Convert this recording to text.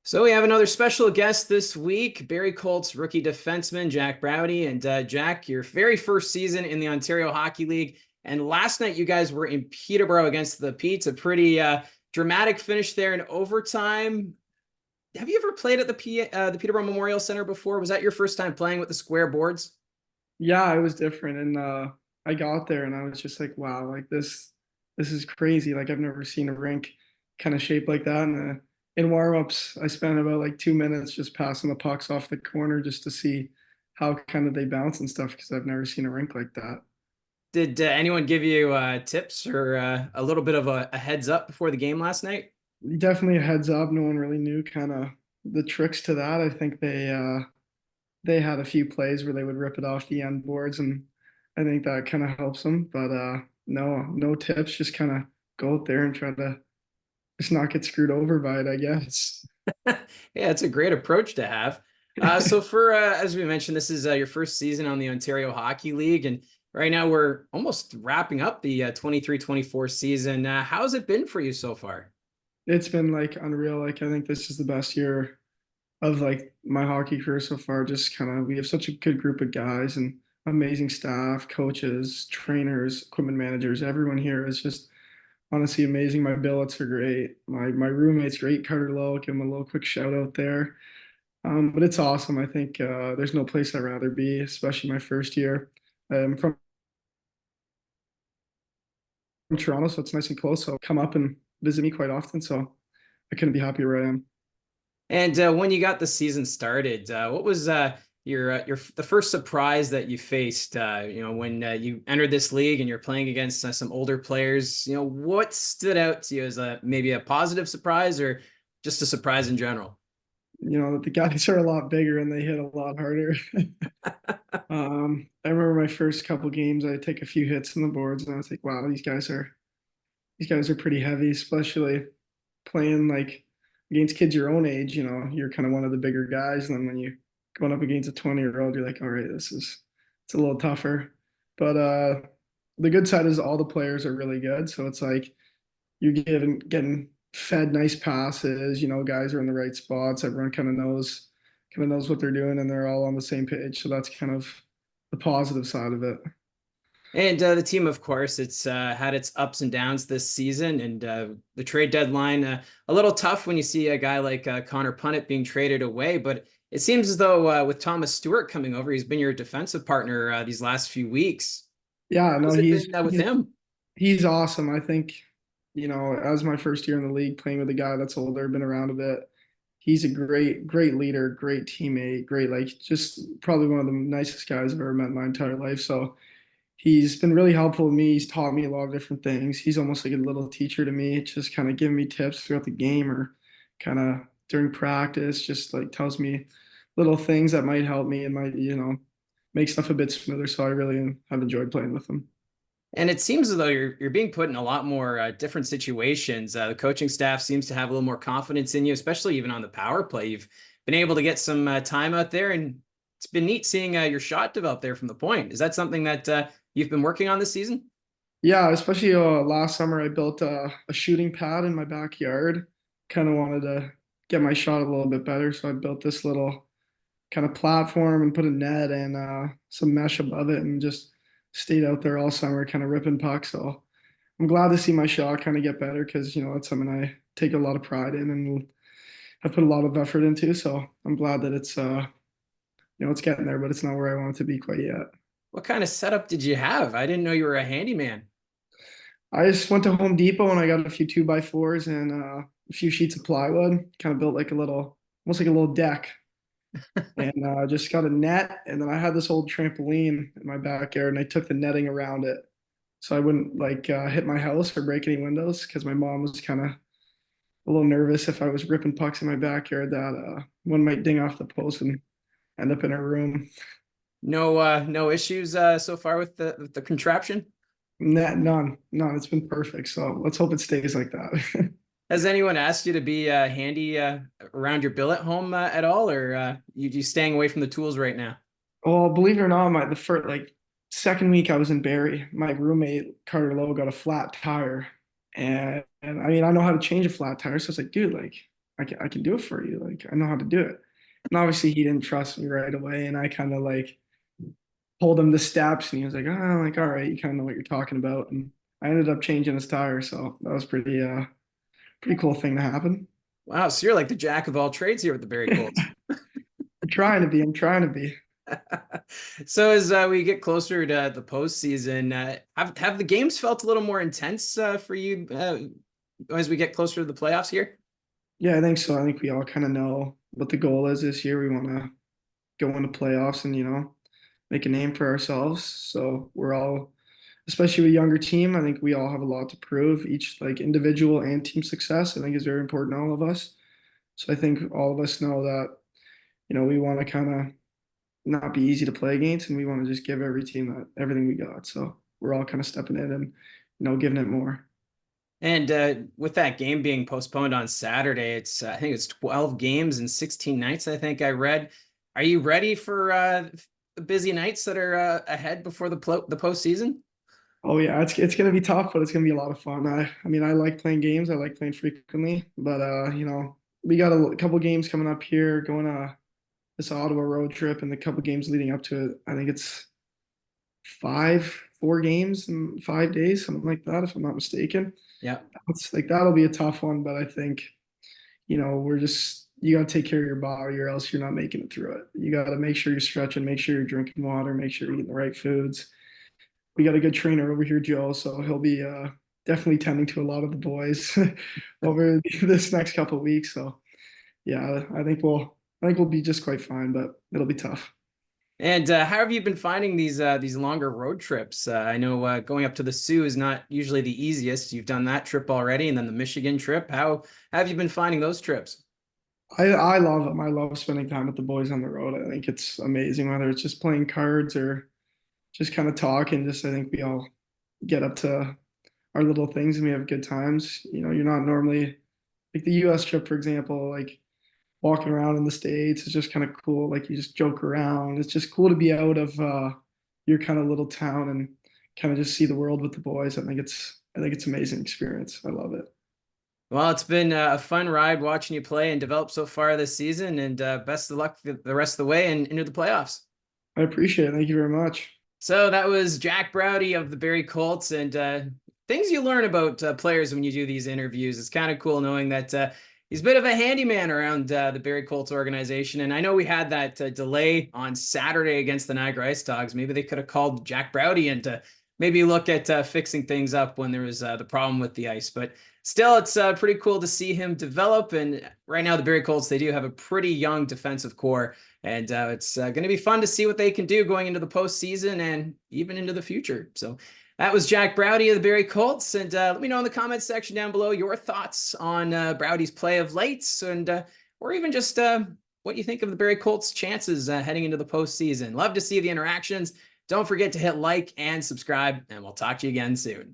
So we have another special guest this week, Barrie Colts rookie defenseman Jack Brauti. And Jack, your very first season in the Ontario Hockey League. And last night you guys were in Peterborough against the Petes, a pretty dramatic finish there in overtime. Have you ever played at the Peterborough Memorial Center before? Was that your first time playing with the square boards? Yeah, it was different. And I got there and I was just like, wow, like this is crazy. Like I've never seen a rink kind of shaped like that. And in warm-ups, I spent about like 2 minutes just passing the pucks off the corner just to see how kind of they bounce and stuff because I've never seen a rink like that. Did anyone give you tips or a little bit of a heads up before the game last night? Definitely a heads up. No one really knew kind of the tricks to that. I think they had a few plays where they would rip it off the end boards, and I think that kind of helps them. But no tips. Just kind of go out there and try to just not get screwed over by it, I guess. Yeah, it's a great approach to have. So for as we mentioned, this is your first season on the Ontario Hockey League, and right now we're almost wrapping up the 23-24 season. How's it been for you so far? It's been like unreal. Like I think this is the best year of like my hockey career so far. Just kind of we have such a good group of guys and amazing staff, coaches, trainers, equipment managers. Everyone here is just honestly amazing. My billets are great. My roommate's great, Carter Lowe. Give him a little quick shout out there. But it's awesome. I think there's no place I'd rather be, especially my first year. I'm from Toronto, so it's nice and close. So come up and visit me quite often. So I couldn't be happier where I am. And when you got the season started, what was your the first surprise that you faced? When you entered this league and you're playing against some older players. What stood out to you as maybe a positive surprise or just a surprise in general? The guys are a lot bigger and they hit a lot harder. I remember my first couple games, I take a few hits in the boards, and I was like, wow, these guys are pretty heavy, especially playing like against kids your own age. You're kind of one of the bigger guys, and then when you going up against a 20-year-old, you're like, all right, it's a little tougher. But the good side is all the players are really good, so it's like you're getting fed nice passes. Guys are in the right spots. Everyone kind of knows what they're doing, and they're all on the same page. So that's kind of the positive side of it. And the team, of course, it's had its ups and downs this season, and the trade deadline a little tough when you see a guy like Connor Punnett being traded away. But it seems as though with Thomas Stewart coming over, he's been your defensive partner these last few weeks. Yeah, no, How's it been with he's him? he's awesome. I think as my first year in the league, playing with a guy that's older, been around a bit. He's a great leader, great teammate, great like just probably one of the nicest guys I've ever met in my entire life. So he's been really helpful to me. He's taught me a lot of different things. He's almost like a little teacher to me, just kind of giving me tips throughout the game or kind of during practice, just like tells me little things that might help me and might make stuff a bit smoother. So I really have enjoyed playing with him. And it seems as though you're being put in a lot more different situations. The coaching staff seems to have a little more confidence in you, especially even on the power play. You've been able to get some time out there, and it's been neat seeing your shot develop there from the point. Is that something that you've been working on this season? Yeah, especially last summer, I built a shooting pad in my backyard. Kind of wanted to get my shot a little bit better, so I built this little kind of platform and put a net and some mesh above it, and just stayed out there all summer, kind of ripping pucks. So I'm glad to see my shot kind of get better because that's something I take a lot of pride in and have put a lot of effort into. So I'm glad that it's getting there, but it's not where I want it to be quite yet. What kind of setup did you have? I didn't know you were a handyman. I just went to Home Depot and I got a few 2x4s and a few sheets of plywood. Kind of built like almost like a little deck, and just got a net. And then I had this old trampoline in my backyard, and I took the netting around it so I wouldn't like hit my house or break any windows because my mom was kind of a little nervous if I was ripping pucks in my backyard that one might ding off the post and end up in her room. No issues so far with the contraption. None. It's been perfect. So let's hope it stays like that. Has anyone asked you to be handy around your billet home at all, or you staying away from the tools right now? Well, believe it or not, the first like second week I was in Barrie, my roommate Carter Lowe got a flat tire, and I mean I know how to change a flat tire, so it's like, dude, like I can do it for you. Like, I know how to do it. And obviously he didn't trust me right away. And I kind of like told him the steps and he was like, oh, like, all right, you kind of know what you're talking about. And I ended up changing his tire. So that was pretty cool thing to happen. Wow, so you're like the jack of all trades here with the Barrie Colts. I'm trying to be. So as we get closer to the postseason, have the games felt a little more intense for you as we get closer to the playoffs here? Yeah, I think so. I think we all kind of know what the goal is this year. We want to go into playoffs and, make a name for ourselves. So we're all, especially a younger team, I think we all have a lot to prove. Each like individual and team success, I think is very important to all of us. So I think all of us know that, we want to kind of not be easy to play against and we want to just give every team everything we got. So we're all kind of stepping in and, giving it more. And with that game being postponed on Saturday, it's I think it's 12 games and 16 nights, I think I read. Are you ready for the busy nights that are ahead before the postseason? Oh yeah, it's gonna be tough, but it's gonna be a lot of fun. I mean, I like playing games. I like playing frequently, but we got a couple games coming up here, going this Ottawa road trip, and the couple games leading up to it. I think it's 4 games in 5 days, something like that, if I'm not mistaken. Yeah. It's like that'll be a tough one, but I think you got to take care of your body, or else you're not making it through it. You got to make sure you're stretching, make sure you're drinking water, make sure you're eating the right foods. We got a good trainer over here, Joe, so he'll be definitely tending to a lot of the boys over this next couple of weeks. So yeah, I think we'll be just quite fine, but it'll be tough. And how have you been finding these longer road trips? I know going up to the Sioux is not usually the easiest. You've done that trip already, and then the Michigan trip. How have you been finding those trips? I love them. I love spending time with the boys on the road. I think it's amazing, whether it's just playing cards or just kind of talking. Just I think we all get up to our little things and we have good times. You're not normally like the US trip, for example, like walking around in the States is just kind of cool. Like you just joke around. It's just cool to be out of your kind of little town and kind of just see the world with the boys. I think it's amazing experience. I love it. Well, it's been a fun ride watching you play and develop so far this season, and best of luck the rest of the way and into the playoffs. I appreciate it. Thank you very much. So that was Jack Brauti of the Barrie Colts, and things you learn about players when you do these interviews. It's kind of cool knowing that he's a bit of a handyman around the Barrie Colts organization. And I know we had that delay on Saturday against the Niagara Ice Dogs. Maybe they could have called Jack Brauti and maybe look at fixing things up when there was the problem with the ice. But still, it's pretty cool to see him develop. And right now, the Barrie Colts, they do have a pretty young defensive core. And it's going to be fun to see what they can do going into the postseason and even into the future. So that was Jack Brauti of the Barrie Colts. And let me know in the comments section down below your thoughts on Brauti's play of late, and or even just what you think of the Barrie Colts' chances heading into the postseason. Love to see the interactions. Don't forget to hit like and subscribe, and we'll talk to you again soon.